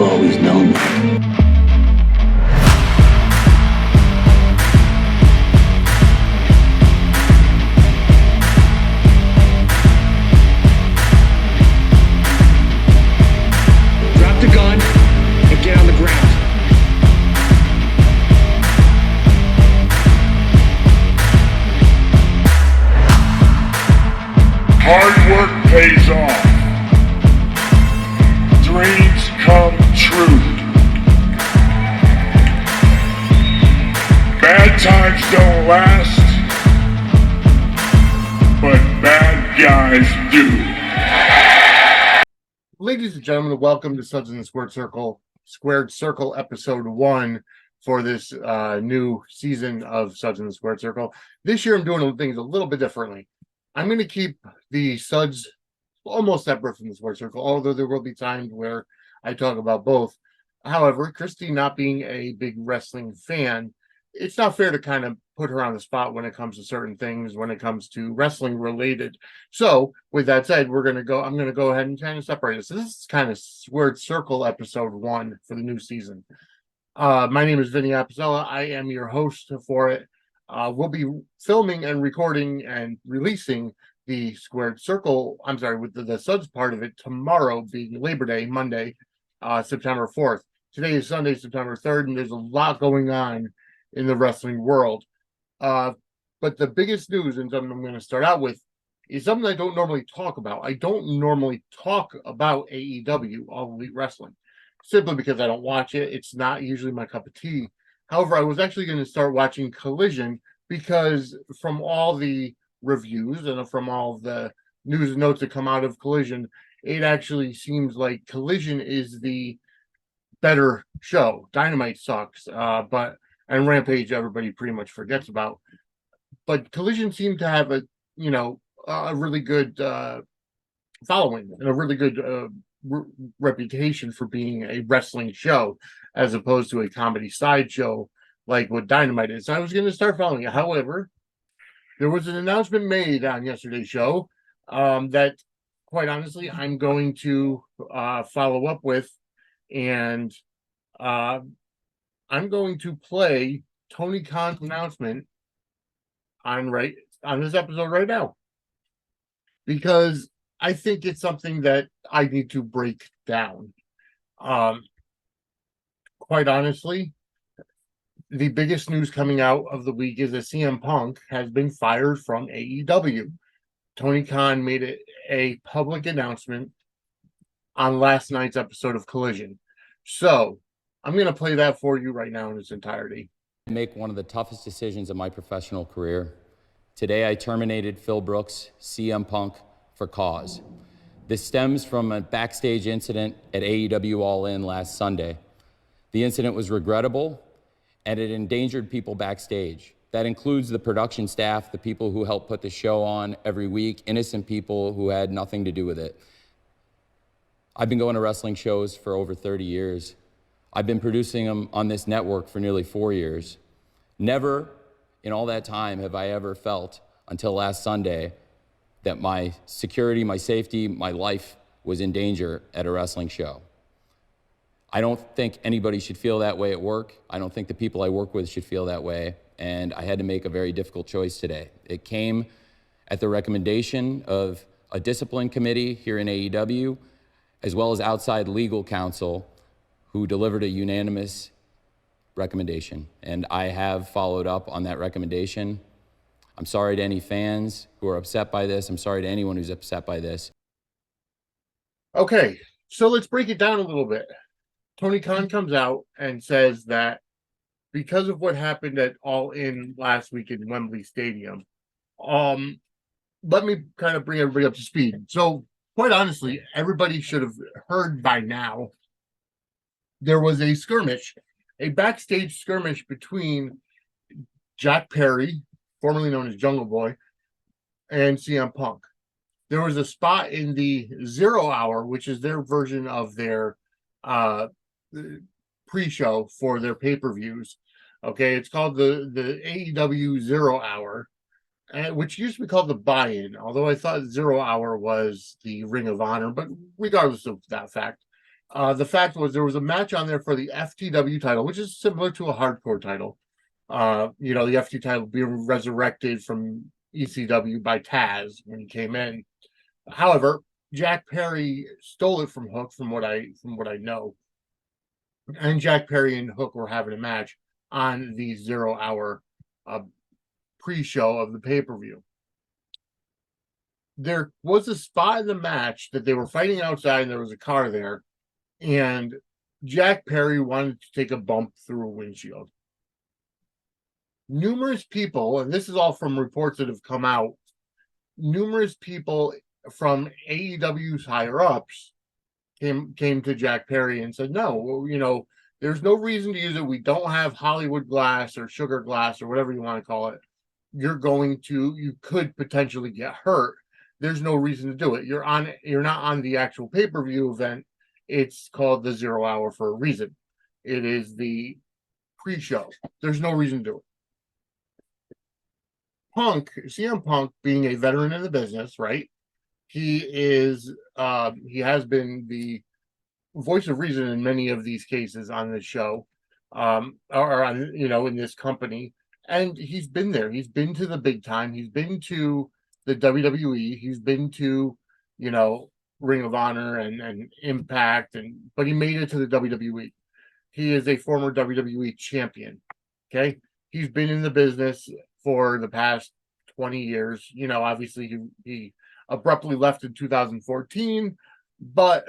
I've always known that. Drop the gun and get on the ground. Hard work pays off. Dreams come true. Bad times don't last, but bad guys do. Ladies and gentlemen, welcome to Suds in the Squared Circle episode 1 for this new season of Suds in the Squared Circle. This year I'm doing things a little bit differently. I'm going to keep the Suds almost separate from the Squared Circle, although there will be times where I talk about both. However, Christy not being a big wrestling fan, it's not fair to kind of put her on the spot when it comes to certain things, when it comes to wrestling related. So with that said, I'm going to go ahead and kind of separate this. So this is kind of Squared Circle episode 1 for the new season. My name is Vinny Apicella. I am your host for it. We'll be filming and recording and releasing the Squared Circle, with the Suds part of it tomorrow, being Labor Day, Monday, September 4th. Today is Sunday, September 3rd, and there's a lot going on in the wrestling world. But the biggest news, and something I'm going to start out with, is something I don't normally talk about. I don't normally talk about AEW, All Elite Wrestling, simply because I don't watch it. It's not usually my cup of tea. However, I was actually going to start watching Collision because from all the reviews and from all the news and notes that come out of Collision, it actually seems like Collision is the better show. Dynamite sucks, and Rampage everybody pretty much forgets about. But Collision seemed to have a really good following and a really good reputation for being a wrestling show as opposed to a comedy sideshow like what Dynamite is. So I was going to start following it. However, there was an announcement made on yesterday's show that, quite honestly, I'm going to follow up with, and I'm going to play Tony Khan's announcement on this episode right now, because I think it's something that I need to break down. Quite honestly, the biggest news coming out of the week is that CM Punk has been fired from AEW. Tony Khan made a public announcement on last night's episode of Collision. So I'm going to play that for you right now in its entirety. Make one of the toughest decisions of my professional career. Today, I terminated Phil Brooks, CM Punk, for cause. This stems from a backstage incident at AEW All In last Sunday. The incident was regrettable, and it endangered people backstage. That includes the production staff, the people who help put the show on every week, innocent people who had nothing to do with it. I've been going to wrestling shows for over 30 years. I've been producing them on this network for nearly 4 years. Never in all that time have I ever felt, until last Sunday, that my security, my safety, my life was in danger at a wrestling show. I don't think anybody should feel that way at work. I don't think the people I work with should feel that way. And I had to make a very difficult choice today. It came at the recommendation of a discipline committee here in AEW, as well as outside legal counsel, who delivered a unanimous recommendation. And I have followed up on that recommendation. I'm sorry to any fans who are upset by this. I'm sorry to anyone who's upset by this. Okay, so let's break it down a little bit. Tony Khan comes out and says that because of what happened at All In last week in Wembley Stadium, let me kind of bring everybody up to speed. So, quite honestly, everybody should have heard by now there was a skirmish, a backstage skirmish between Jack Perry, formerly known as Jungle Boy, and CM Punk. There was a spot in the 0 Hour, which is their version of their pre-show for their pay-per-views. Okay, it's called the AEW 0 Hour, which used to be called the Buy-In, although I thought 0 Hour was the Ring of Honor, but regardless of that fact, The fact was there was a match on there for the FTW title, which is similar to a hardcore title. The FT title being resurrected from ECW by Taz when he came in. However, Jack Perry stole it from Hook, from what I know, and Jack Perry and Hook were having a match on the 0 hour pre-show of the pay-per-view. There was a spot in the match that they were fighting outside, and there was a car there, and Jack Perry wanted to take a bump through a windshield. Numerous people, and this is all from reports that have come out, numerous people from AEW's higher ups came to Jack Perry and said, no, there's no reason to use it. We don't have Hollywood glass or sugar glass or whatever you want to call it. You could potentially get hurt. There's no reason to do it. You're not on the actual pay-per-view event. It's called the 0 hour for a reason. It is the pre-show. There's no reason to do it. CM Punk, being a veteran in the business, right? He has been the voice of reason in many of these cases on this show, or on, in this company. And he's been there. He's been to the big time. He's been to the WWE. He's been to, Ring of Honor and Impact, but he made it to the WWE. He is a former WWE champion. Okay. He's been in the business for the past 20 years. Obviously he abruptly left in 2014, but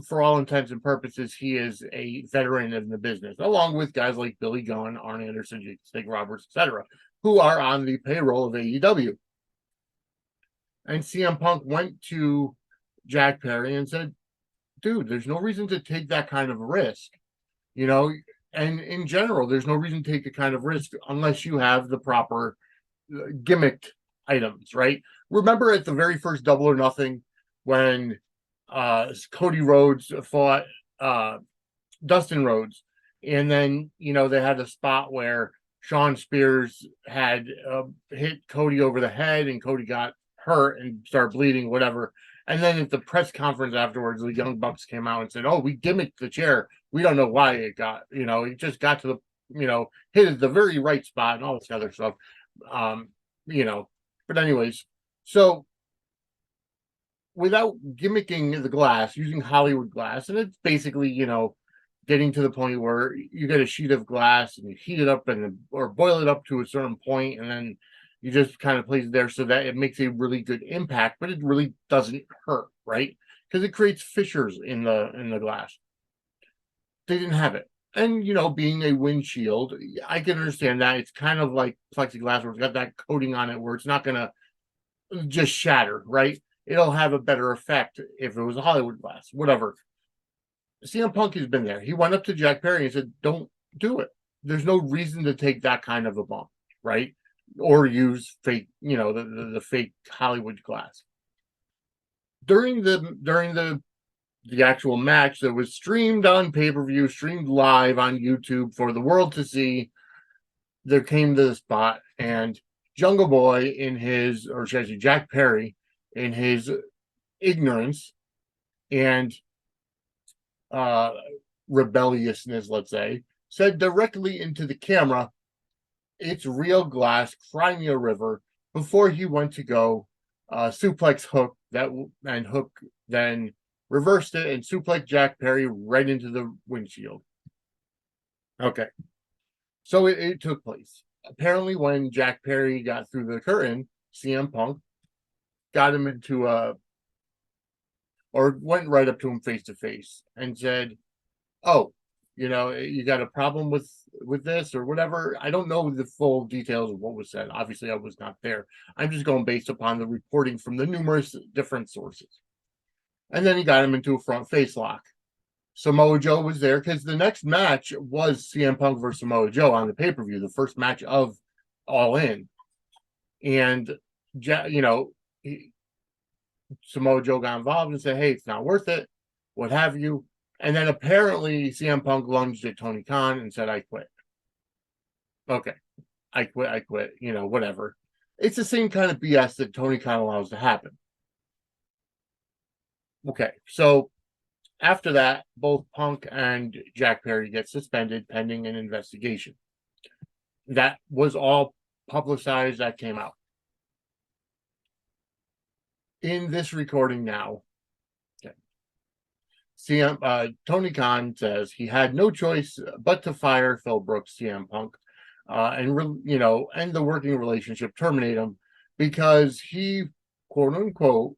for all intents and purposes, he is a veteran in the business, along with guys like Billy Gunn, Arn Anderson, Jake Snake Roberts, etc., who are on the payroll of AEW. And CM Punk went to Jack Perry and said, dude, there's no reason to take that kind of risk, and in general, there's no reason to take the kind of risk unless you have the proper gimmicked items, right? Remember at the very first Double or Nothing when Cody Rhodes fought Dustin Rhodes, and then they had a spot where Shawn Spears had hit Cody over the head, and Cody got hurt and started bleeding, whatever. And then at the press conference afterwards, the Young Bucks came out and said, "Oh, we gimmicked the chair. We don't know why it got, it just got to the, hit at the very right spot and all this other stuff." But anyways, so without gimmicking the glass, using Hollywood glass, and it's basically, getting to the point where you get a sheet of glass and you heat it up or boil it up to a certain point, and then you just kind of place it there so that it makes a really good impact, but it really doesn't hurt, right? Because it creates fissures in the glass. They didn't have it. And, being a windshield, I can understand that. It's kind of like plexiglass where it's got that coating on it where it's not going to just shatter, right? It'll have a better effect if it was a Hollywood glass, whatever. CM Punk has been there. He went up to Jack Perry and said, don't do it. There's no reason to take that kind of a bump, right? Or use fake, the fake Hollywood glass. During the actual match that was streamed on pay-per-view, streamed live on YouTube for the world to see, there came to the spot, and Jungle Boy Jack Perry, in his ignorance and rebelliousness, let's say, said directly into the camera, "It's real glass, cry me a river," before he went to go suplex Hook, and Hook then reversed it and suplex Jack Perry right into the windshield. Okay. So it took place. Apparently, when Jack Perry got through the curtain, CM Punk got him went right up to him face to face and said, "Oh, you got a problem with this or whatever." I don't know the full details of what was said. Obviously, I was not there. I'm just going based upon the reporting from the numerous different sources. And then he got him into a front face lock. Samoa Joe was there because the next match was CM Punk versus Samoa Joe on the pay-per-view, the first match of All In. And, Samoa Joe got involved and said, "Hey, it's not worth it," what have you. And then apparently CM Punk lunged at Tony Khan and said, "I quit." Okay. I quit, whatever. It's the same kind of BS that Tony Khan allows to happen. Okay. So after that, both Punk and Jack Perry get suspended pending an investigation. That was all publicized, that came out. In this recording now, Tony Khan says he had no choice but to fire Phil Brooks, CM Punk, end the working relationship, terminate him, because he, quote unquote,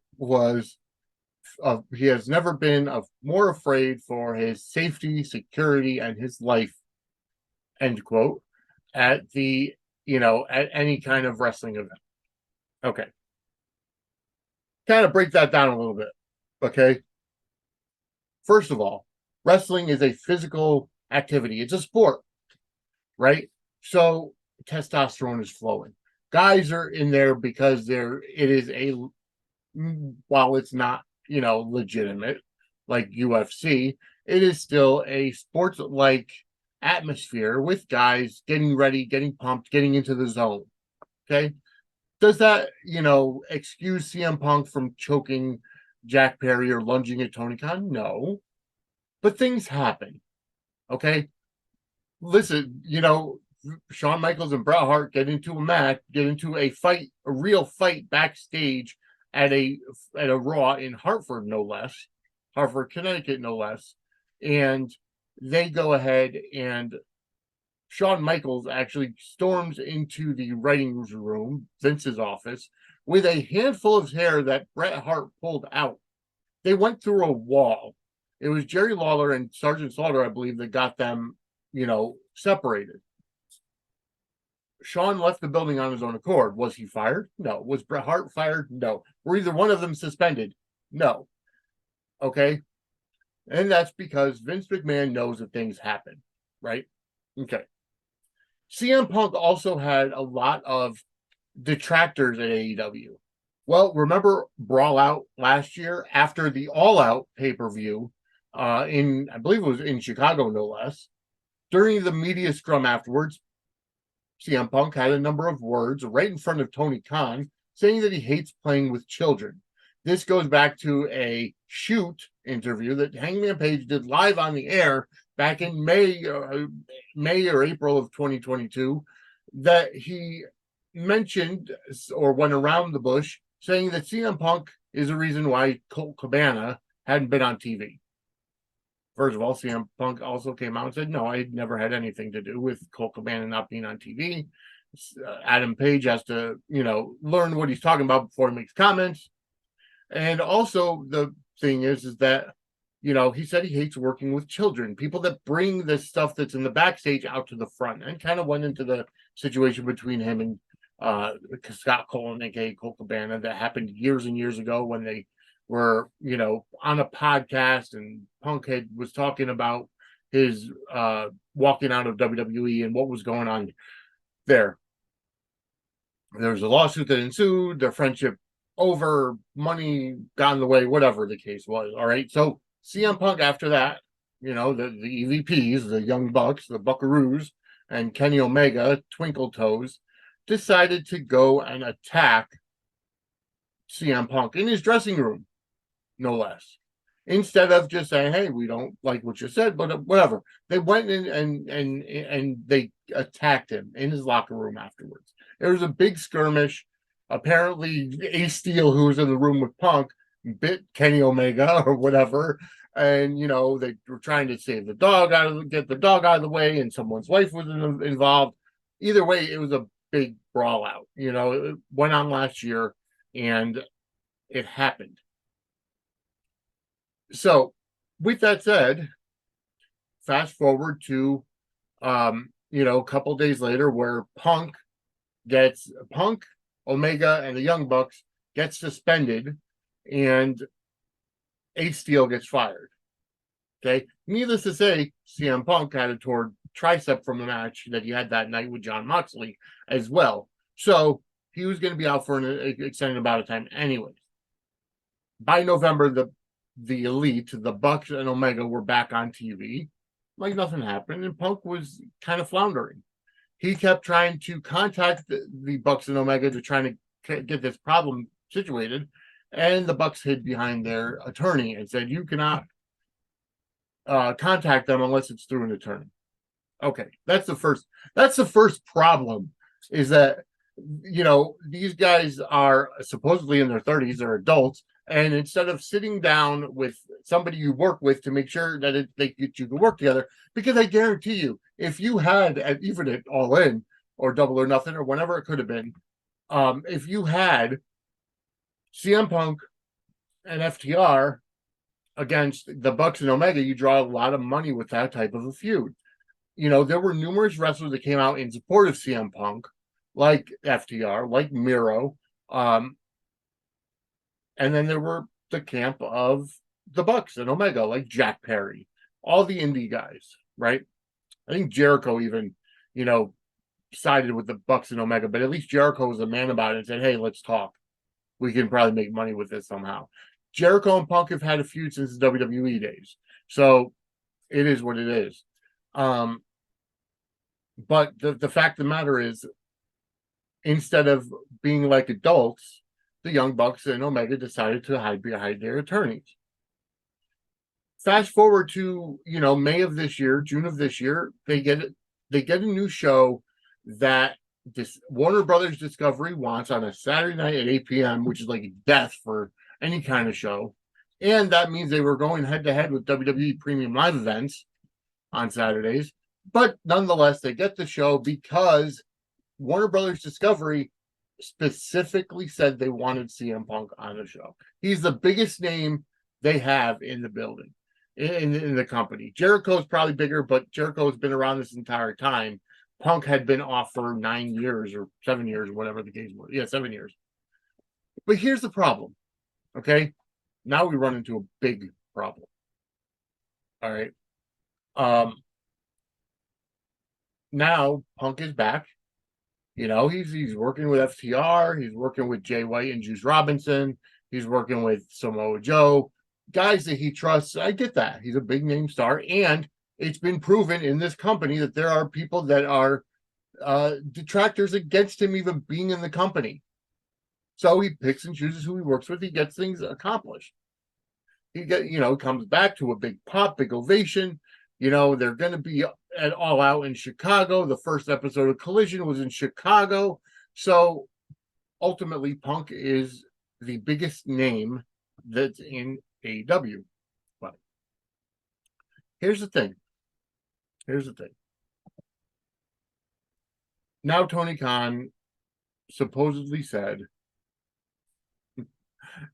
he has never been more afraid for his safety, security, and his life, end quote, at any kind of wrestling event. Okay. Kind of break that down a little bit. Okay. First of all, wrestling is a physical activity. It's a sport, right? So testosterone is flowing. Guys are in there because while it's not, legitimate like UFC, it is still a sports-like atmosphere with guys getting ready, getting pumped, getting into the zone. Okay. Does that, excuse CM Punk from choking Jack Perry or lunging at Tony Khan? No. But things happen. Okay. Listen, Shawn Michaels and Bret Hart get into a fight, a real fight backstage at a Raw in Hartford, no less. Hartford, Connecticut, no less. And they go ahead and Shawn Michaels actually storms into the writing room, Vince's office, with a handful of hair that Bret Hart pulled out. They went through a wall. It was Jerry Lawler and Sergeant Slaughter, I believe, that got them, separated. Shawn left the building on his own accord. Was he fired? No. Was Bret Hart fired? No. Were either one of them suspended? No. Okay. And that's because Vince McMahon knows that things happen, right? Okay. CM Punk also had a lot of detractors at AEW. Well, remember Brawl Out last year after the All Out pay-per-view I believe it was in Chicago, no less. During the media scrum afterwards, CM Punk had a number of words right in front of Tony Khan saying that he hates playing with children. This goes back to a shoot interview that Hangman Page did live on the air back in May or April of 2022, that he mentioned or went around the bush saying that CM Punk is the reason why Colt Cabana hadn't been on TV. First of all, CM Punk also came out and said, no, I never had anything to do with Colt Cabana not being on TV. Adam Page has to, learn what he's talking about before he makes comments. And also the thing is that, he said he hates working with children, people that bring the stuff that's in the backstage out to the front, and kind of went into the situation between him and Scott Cole, aka Colt Cabana, that happened years and years ago when they were, on a podcast, and Punk was talking about his walking out of WWE and what was going on there. There was a lawsuit that ensued, their friendship over, money got in the way, whatever the case was. All right. So CM Punk after that, the EVPs, the Young Bucks, the Buckaroos, and Kenny Omega, Twinkle Toes, decided to go and attack CM Punk in his dressing room, no less. Instead of just saying, hey, we don't like what you said, but whatever. They went in and they attacked him in his locker room afterwards. There was a big skirmish. Apparently, Ace Steel, who was in the room with Punk, bit Kenny Omega or whatever. And, they were trying to save the dog get the dog out of the way, and someone's wife was involved. Either way, it was a big brawl out. It went on last year, and it happened. So, with that said, fast forward to, a couple days later, where Punk, Omega, and the Young Bucks get suspended, and Ace Steel gets fired. Okay, needless to say, CM Punk had a torn tricep from the match that he had that night with Jon Moxley as well. So he was going to be out for an extended amount of time, anyways. By November, the Elite, the Bucks and Omega, were back on TV, like nothing happened, and Punk was kind of floundering. He kept trying to contact the Bucks and Omega to try to get this problem situated, and the Bucks hid behind their attorney and said, you cannot contact them unless it's through an attorney. Okay, that's the first problem, is that these guys are supposedly in their 30s, they're adults, and instead of sitting down with somebody you work with to make sure that they get you to work together, because I guarantee you, if you had even at All In or Double or Nothing or whatever it could have been, if you had CM Punk and FTR against the Bucks and Omega, you draw a lot of money with that type of a feud. There were numerous wrestlers that came out in support of CM Punk, like FTR, like Miro, and then there were the camp of the Bucks and Omega, like Jack Perry, all the indie guys, right? I think Jericho even, sided with the Bucks and Omega, but at least Jericho was a man about it and said, "Hey, let's talk. We can probably make money with this somehow." Jericho and Punk have had a feud since the WWE days, so it is what it is. But the fact of the matter is, instead of being like adults, the Young Bucks and Omega decided to hide behind their attorneys. Fast forward to May of this year, June of this year, they get a new show that this Warner Brothers Discovery wants on a Saturday night at 8 p.m., which is like death for any kind of show. And that means they were going head to head with WWE Premium Live events on Saturdays. But nonetheless, they get the show because Warner Brothers Discovery specifically said they wanted CM Punk on the show. He's the biggest name they have in the building, in the company. Jericho's probably bigger, but Jericho's been around this entire time. Punk had been off for 9 years or 7 years, whatever the case was. Yeah, 7 years. But here's the problem. Okay. Now we run into a big problem. All right. Now Punk is back. He's working with FTR. He's working with Jay White and Juice Robinson. He's working with Samoa Joe, guys that he trusts. I get that. He's a big name star, and it's been proven in this company that there are people that are detractors against him even being in the company. So he picks and chooses who he works with. He gets things accomplished. Comes back to a big pop, big ovation. They're going to be at All Out in Chicago. The first episode of Collision was in Chicago. So ultimately, Punk is the biggest name that's in AEW. But here's the thing. Now Tony Khan supposedly said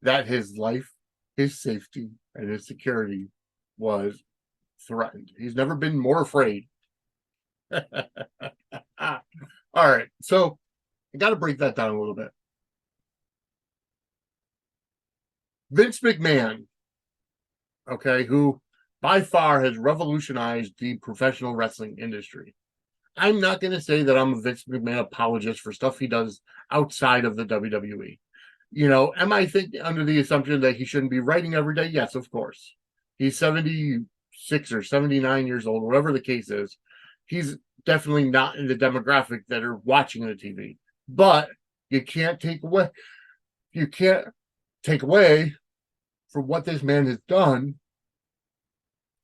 that his life, his safety, and his security was threatened. He's never been more afraid. All right, so I got to break that down a little bit. Vince McMahon, okay, who by far has revolutionized the professional wrestling industry. I'm not going to say that I'm a Vince McMahon apologist for stuff he does outside of the WWE. Am I under the assumption that he shouldn't be writing every day? Yes, of course. He's 76 or 79 years old, whatever the case is. He's definitely not in the demographic that are watching the TV. But you can't take away from what this man has done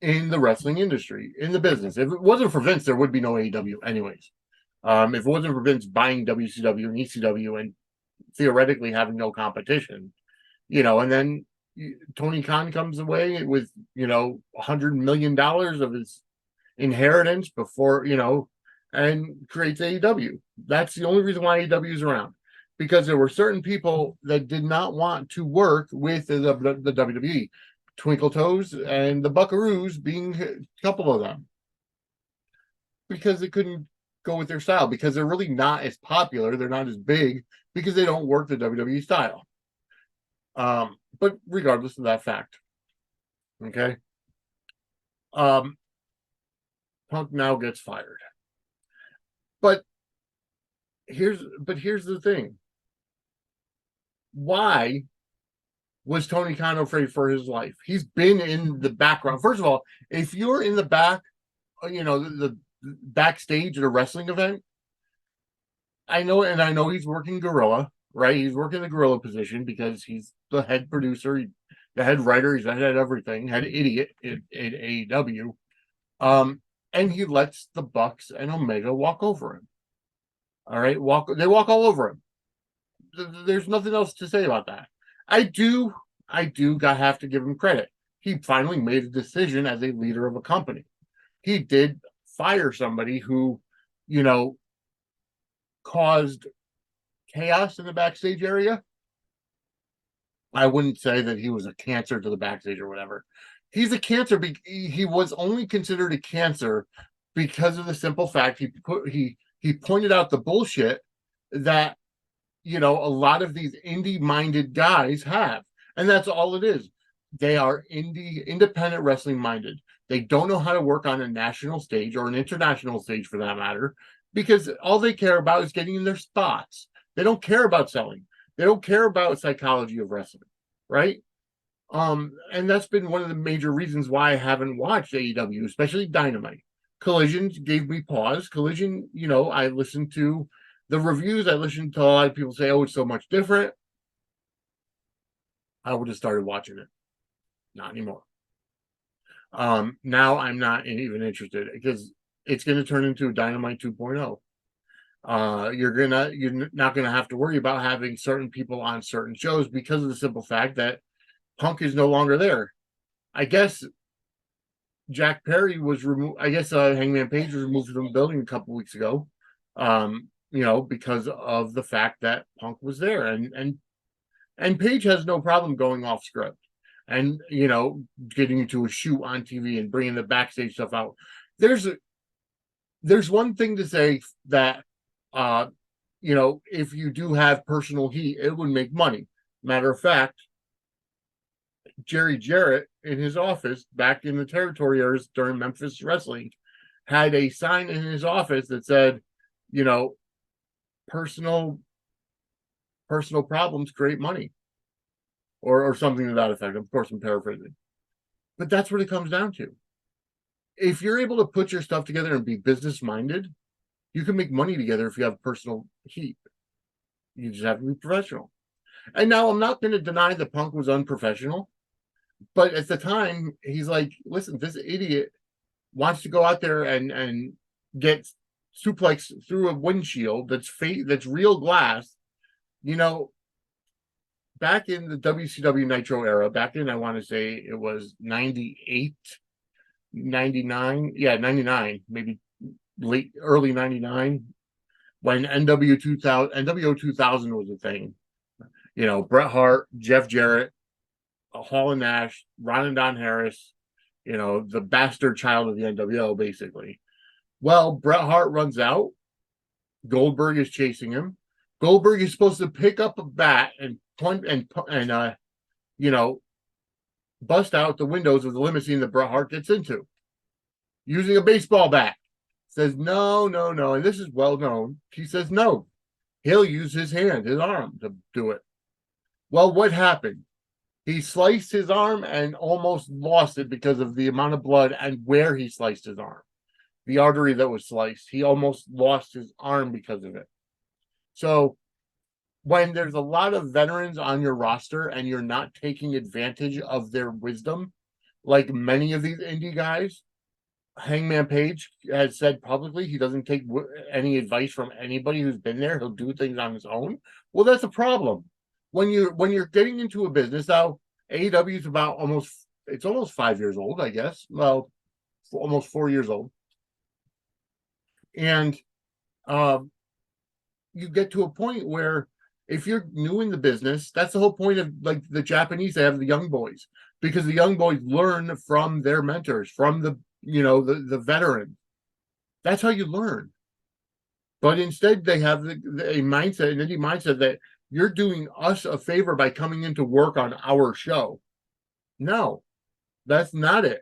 in the wrestling industry, in the business. If it wasn't for Vince, there would be no AEW anyways. If it wasn't for Vince buying WCW and ECW and theoretically having no competition, and then Tony Khan comes away with, $100 million of his inheritance before, and creates AEW. That's the only reason why AEW is around, because there were certain people that did not want to work with the WWE. Twinkle Toes and the Buckaroos being a couple of them, because they couldn't go with their style, because they're really not as popular, they're not as big, because they don't work the WWE style. But regardless of that fact, okay, Punk now gets fired. But here's the thing. Why was Tony Khan afraid for his life? He's been in the background. First of all, if you're in the back, the backstage at a wrestling event, I know he's working gorilla, right? He's working the gorilla position because he's the head producer. the head writer, he's the head everything, head idiot in AEW. And he lets the Bucks and Omega walk over him. All right, they walk all over him. There's nothing else to say about that. I do have to give him credit. He finally made a decision as a leader of a company. He did fire somebody who, caused chaos in the backstage area. I wouldn't say that he was a cancer to the backstage or whatever. He's a cancer. He was only considered a cancer because of the simple fact he pointed out the bullshit that a lot of these indie-minded guys have, and that's all it is. They are independent wrestling minded. They don't know how to work on a national stage or an international stage for that matter, because all they care about is getting in their spots. They don't care about selling. They don't care about psychology of wrestling, right? And that's been one of the major reasons why I haven't watched AEW, especially Dynamite. Collision gave me pause. Collision, I listened to the reviews. I listened to a lot of people say, "Oh, it's so much different." I would have started watching it. Not anymore. Now I'm not even interested because it's going to turn into Dynamite 2.0. You're not gonna have to worry about having certain people on certain shows because of the simple fact that Punk is no longer there. I guess Jack Perry was removed. I guess Hangman Page was removed from the building a couple weeks ago. Because of the fact that Punk was there, and Page has no problem going off script and getting into a shoot on TV and bringing the backstage stuff out. There's one thing to say that if you do have personal heat, it would make money. Matter of fact, Jerry Jarrett in his office back in the territory years during Memphis Wrestling had a sign in his office that said, personal problems create money, or something to that effect. Of course, I'm paraphrasing, but that's what it comes down to. If you're able to put your stuff together and be business minded, you can make money together if you have personal heat. You just have to be professional. And now I'm not going to deny that Punk was unprofessional, but at the time he's like, listen, this idiot wants to go out there and get suplex through a windshield that's real glass. Back in the WCW Nitro era, back in, I want to say it was 98, 99, 99, maybe early 99, when NWO 2000 was a thing. Bret Hart, Jeff Jarrett, Hall and Nash, Ron and Don Harris, the bastard child of the NWO, basically. Well, Bret Hart runs out. Goldberg is chasing him. Goldberg is supposed to pick up a bat and point and bust out the windows of the limousine that Bret Hart gets into using a baseball bat. Says no, and this is well known. He says no. He'll use his arm to do it. Well, what happened? He sliced his arm and almost lost it because of the amount of blood and where he sliced his arm. The artery that was sliced, he almost lost his arm because of it. So when there's a lot of veterans on your roster and you're not taking advantage of their wisdom, like many of these indie guys, Hangman Page has said publicly he doesn't take any advice from anybody who's been there. He'll do things on his own. Well, that's a problem. When you're getting into a business now, AEW is about almost 5 years old, I guess. Well, almost 4 years old. And you get to a point where if you're new in the business, that's the whole point of like the Japanese, they have the young boys, because the young boys learn from their mentors, from the veteran. That's how you learn. But instead they have a mindset, an indie mindset, that you're doing us a favor by coming in to work on our show. No, that's not it.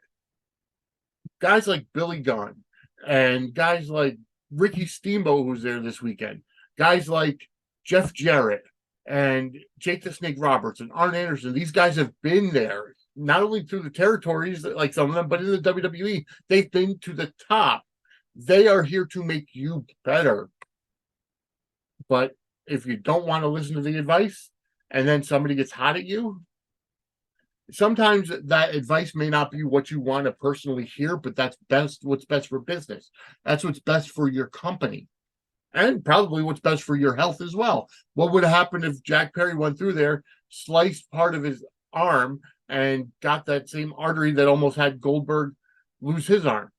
Guys like Billy Gunn and guys like Ricky Steamboat, who's there this weekend, guys like Jeff Jarrett and Jake the Snake Roberts and Arn Anderson, these guys have been there, not only through the territories, like some of them, but in the WWE. They've been to the top. They are here to make you better. But if you don't want to listen to the advice and then somebody gets hot at you, sometimes that advice may not be what you want to personally hear, but that's what's best for business. That's what's best for your company. And probably what's best for your health as well. What would have happened if Jack Perry went through there, sliced part of his arm, and got that same artery that almost had Goldberg lose his arm?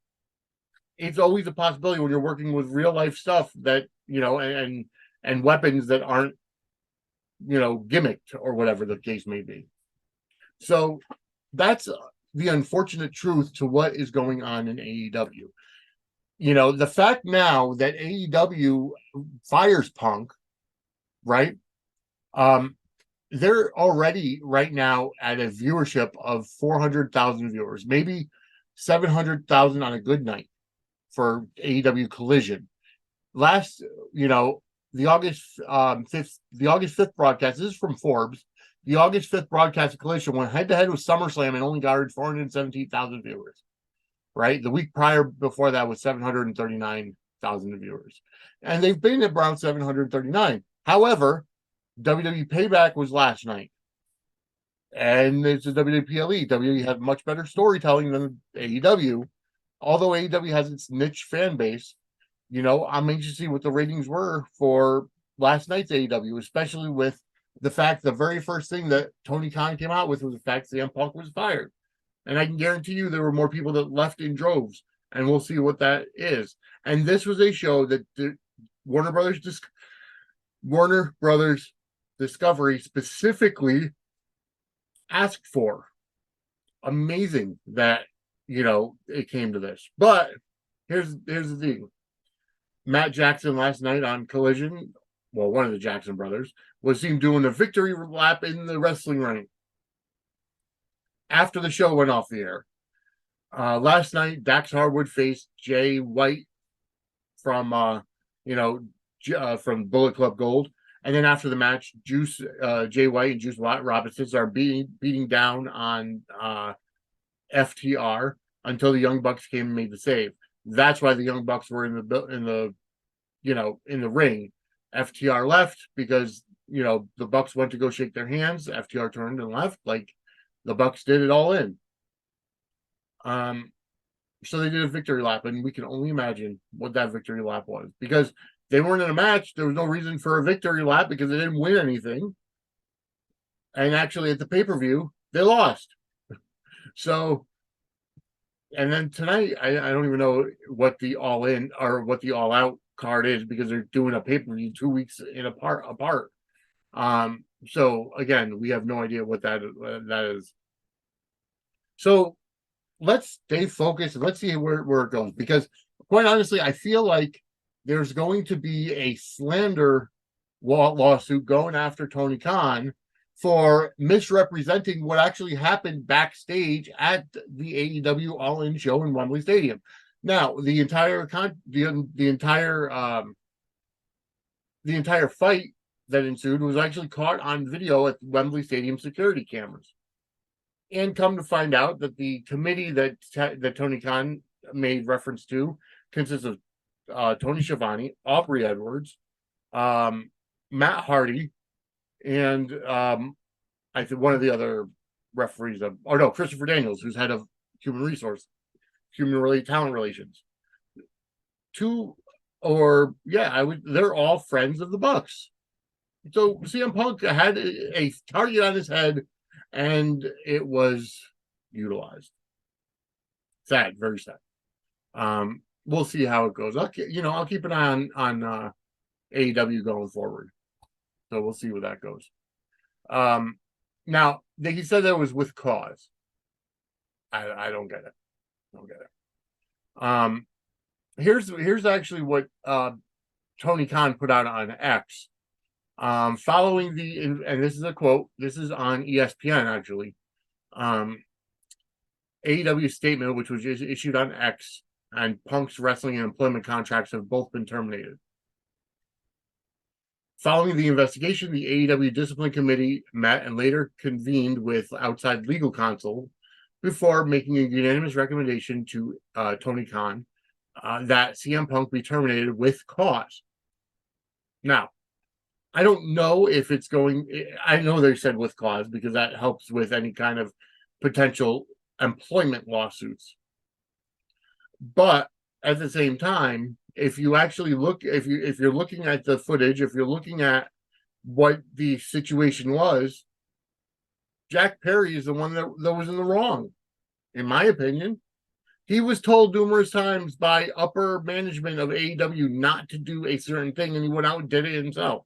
It's always a possibility when you're working with real life stuff that, and weapons that aren't, gimmicked or whatever the case may be. So that's the unfortunate truth to what is going on in AEW. The fact now that AEW fires Punk, right? They're already right now at a viewership of 400,000 viewers, maybe 700,000 on a good night for AEW Collision. Last, the August 5th broadcast, this is from Forbes. The August 5th broadcast of Collision went head to head with SummerSlam and only garnered 417,000 viewers. Right, the week prior before that was 739,000 viewers, and they've been at around 739. However, WWE Payback was last night, and it's a WWE. WWE had much better storytelling than AEW. Although AEW has its niche fan base, I'm anxious to see what the ratings were for last night's AEW, especially with the fact the very first thing that Tony Khan came out with was the fact CM Punk was fired. And I can guarantee you there were more people that left in droves, and we'll see what that is. And this was a show that Warner Brothers Discovery specifically asked for. Amazing that it came to this. But here's the thing. Matt Jackson last night on Collision, well, one of the Jackson brothers, was seen doing a victory lap in the wrestling ring after the show went off the air. Last night, Dax Harwood faced Jay White from from Bullet Club Gold, and then after the match, Jay White and Juice Robinson are beating down on FTR until the Young Bucks came and made the save. That's why the Young Bucks were in the ring. FTR left because the Bucks went to go shake their hands. FTR turned and left. Like the Bucks did it all in. So they did a victory lap, and we can only imagine what that victory lap was because they weren't in a match. There was no reason for a victory lap because they didn't win anything. And actually, at the pay-per-view, they lost. So, and then tonight, I don't even know what the all-in or what the all-out card is because they're doing a pay-per-view 2 weeks apart. So again, we have no idea what that is. So let's stay focused and let's see where it goes. Because quite honestly, I feel like there's going to be a slander lawsuit going after Tony Khan for misrepresenting what actually happened backstage at the AEW All In show in Wembley Stadium. Now, the entire fight that ensued was actually caught on video at Wembley Stadium security cameras. And come to find out that the committee that Tony Khan made reference to consists of Tony Schiavone, Aubrey Edwards, Matt Hardy, and I think one of the other referees Christopher Daniels, who's head of talent relations. They're all friends of the Bucks. So CM Punk had a target on his head, and it was utilized. Sad, very sad. We'll see how it goes. I'll keep an eye on AEW going forward. So we'll see where that goes. Now he said that was with cause. I don't get it. Here's actually what Tony Khan put out on X. Following and this is a quote, this is on ESPN actually. AEW statement, which was issued on X, and Punk's wrestling and employment contracts have both been terminated. Following the investigation, the AEW Discipline Committee met and later convened with outside legal counsel before making a unanimous recommendation to Tony Khan that CM Punk be terminated with cause. Now, I don't know if it's going. I know they said with cause because that helps with any kind of potential employment lawsuits. But at the same time, if you actually look, if you're looking at the footage, if you're looking at what the situation was, Jack Perry is the one that was in the wrong, in my opinion. He was told numerous times by upper management of AEW not to do a certain thing, and he went out and did it himself.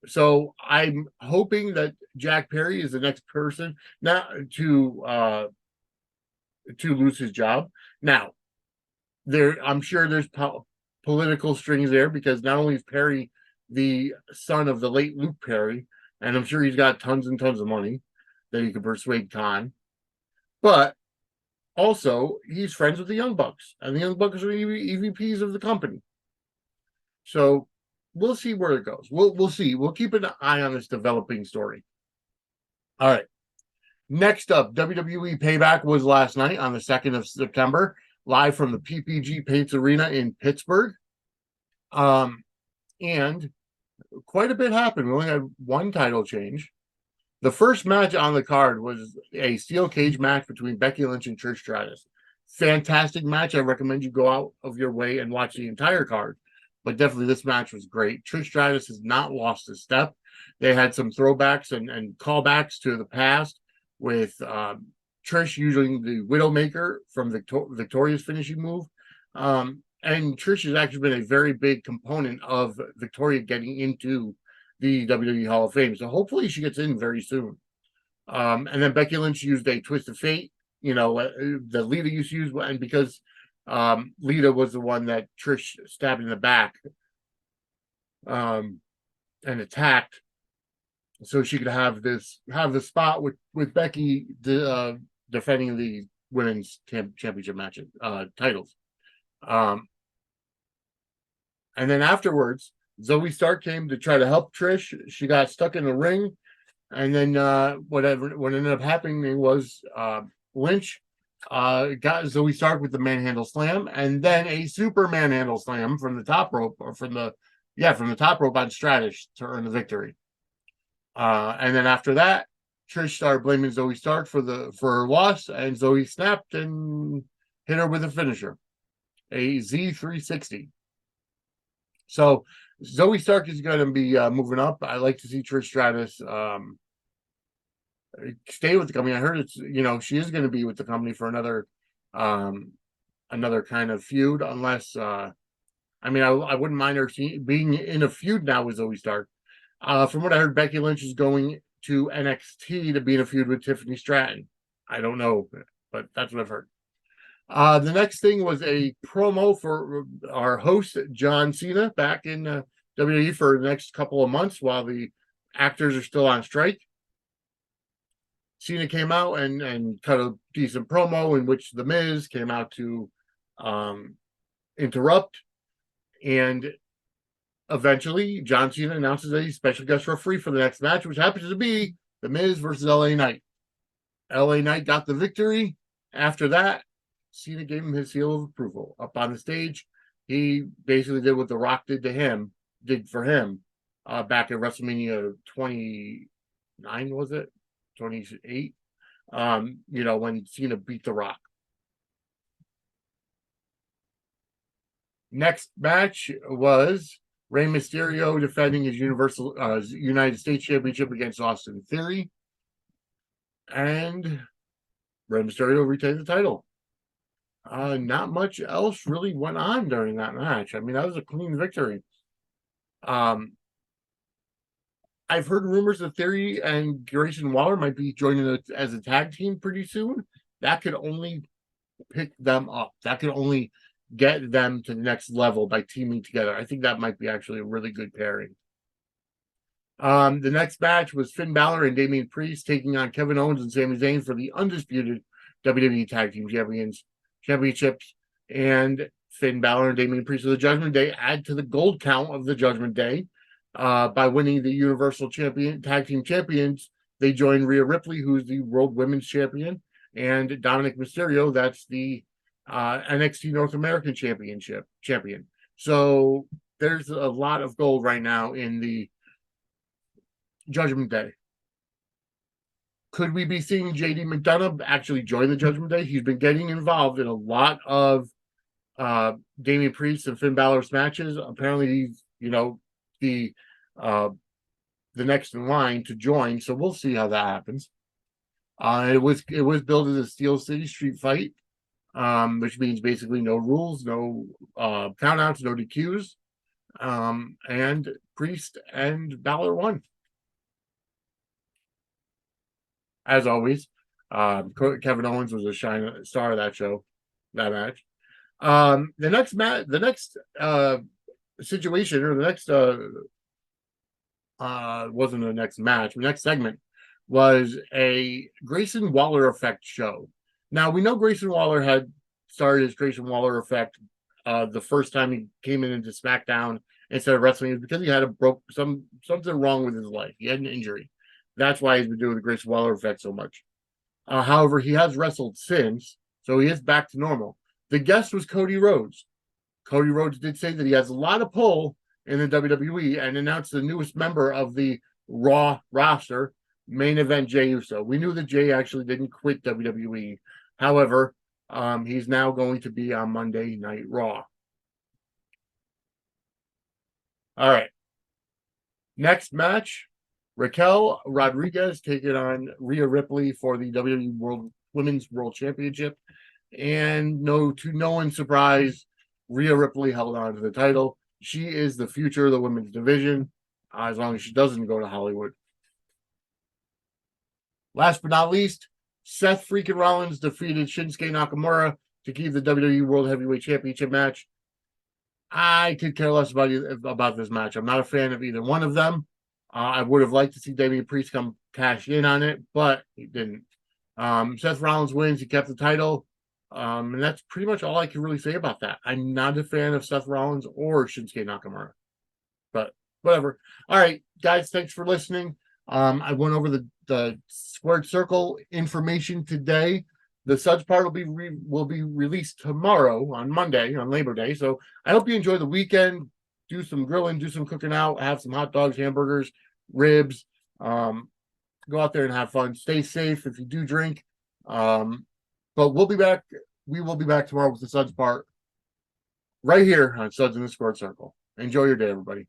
So I'm hoping that Jack Perry is the next person not to lose his job. Now, I'm sure there's political strings there, because not only is Perry the son of the late Luke Perry, and I'm sure he's got tons and tons of money that he could persuade Khan, but also he's friends with the Young Bucks, and the Young Bucks are EVPs of the company. So we'll see where it goes. We'll see. We'll keep an eye on this developing story. All right. Next up, WWE Payback was last night on the 2nd of September, live from the PPG Paints Arena in Pittsburgh. And quite a bit happened. We only had one title change. The first match on the card was a steel cage match between Becky Lynch and Trish Stratus. Fantastic match. I recommend you go out of your way and watch the entire card. But definitely this match was great. Trish Stratus has not lost a step. They had some throwbacks and callbacks to the past, with Trish using the Widowmaker from Victoria's finishing move. And Trish has actually been a very big component of Victoria getting into the WWE Hall of Fame. So hopefully she gets in very soon. And then Becky Lynch used a twist of fate, that Lita used to use, and because Lita was the one that Trish stabbed in the back and attacked, so she could have the spot with Becky defending the women's championship match titles. And then afterwards, Zoe Stark came to try to help Trish. She got stuck in the ring, and then what ended up happening was Lynch got Zoe Stark with the manhandle slam, and then a super manhandle slam from the top rope, or from the top rope on Stratus to earn the victory. And then after that, Trish started blaming Zoe Stark for her loss, and Zoe snapped and hit her with a finisher, a Z360. So Zoe Stark is going to be moving up. I like to see Trish Stratus stay with the company. I heard it's, she is going to be with the company for another kind of feud, unless I wouldn't mind her being in a feud now with Zoe Stark. From what I heard, Becky Lynch is going to NXT to be in a feud with Tiffany Stratton. I don't know, but that's what I've heard. The next thing was a promo for our host, John Cena, back in WWE for the next couple of months while the actors are still on strike. Cena came out and cut a decent promo in which The Miz came out to interrupt. And eventually, John Cena announces a special guest referee for the next match, which happens to be The Miz versus LA Knight. LA Knight got the victory. After that, Cena gave him his seal of approval. Up on the stage, he basically did what The Rock did for him back at WrestleMania 29, was it? 28? When Cena beat The Rock. Next match was Rey Mysterio defending his United States Championship against Austin Theory. And Rey Mysterio retained the title. Not much else really went on during that match. That was a clean victory. I've heard rumors that Theory and Grayson Waller might be joining as a tag team pretty soon. That could only pick them up. That could only get them to the next level by teaming together. I think that might be actually a really good pairing. The next match was Finn Balor and Damian Priest taking on Kevin Owens and Sami Zayn for the undisputed WWE Tag Team Championships. And Finn Balor and Damian Priest of the Judgment Day add to the gold count of the Judgment Day by winning the Universal Tag Team Champions. They join Rhea Ripley, who's the World Women's Champion, and Dominic Mysterio, that's the NXT North American champion. So there's a lot of gold right now in the Judgment Day. Could we be seeing JD McDonough actually join the Judgment Day? He's been getting involved in a lot of Damian Priest and Finn Balor's matches. Apparently, he's the uh, the next in line to join. So we'll see how that happens. It was billed as a Steel City Street fight, which means basically no rules, no countouts, no DQs, and Priest and Balor won. As always, Kevin Owens was a star of that match. The next situation, or the next wasn't the next match. The next segment was a Grayson Waller effect show. Now we know Grayson Waller had started his Grayson Waller effect the first time he came into SmackDown instead of wrestling, is because he had something wrong with his leg. He had an injury. That's why he's been doing the Grayson Waller effect so much. However, he has wrestled since, so he is back to normal. The guest was Cody Rhodes. Cody Rhodes did say that he has a lot of pull in the WWE and announced the newest member of the Raw roster, main event Jey Uso. We knew that Jey actually didn't quit WWE. However, he's now going to be on Monday Night Raw. All right. Next match, Raquel Rodriguez taking on Rhea Ripley for the WWE Women's World Championship. And to no one's surprise, Rhea Ripley held on to the title. She is the future of the women's division, as long as she doesn't go to Hollywood. Last but not least, Seth freaking Rollins defeated Shinsuke Nakamura to keep the WWE World Heavyweight Championship match. I could care less about this match. I'm not a fan of either one of them. I would have liked to see Damian Priest come cash in on it, but he didn't. Seth Rollins wins. He kept the title. And that's pretty much all I can really say about that. I'm not a fan of Seth Rollins or Shinsuke Nakamura, but whatever. All right, guys, thanks for listening. I went over the Squared Circle information today. The Suds part will be released tomorrow on Monday, on Labor Day. So I hope you enjoy the weekend. Do some grilling, do some cooking out, have some hot dogs, hamburgers, ribs. Go out there and have fun. Stay safe if you do drink. But we'll be back. We will be back tomorrow with the Suds part right here on Suds in the Squared Circle. Enjoy your day, everybody.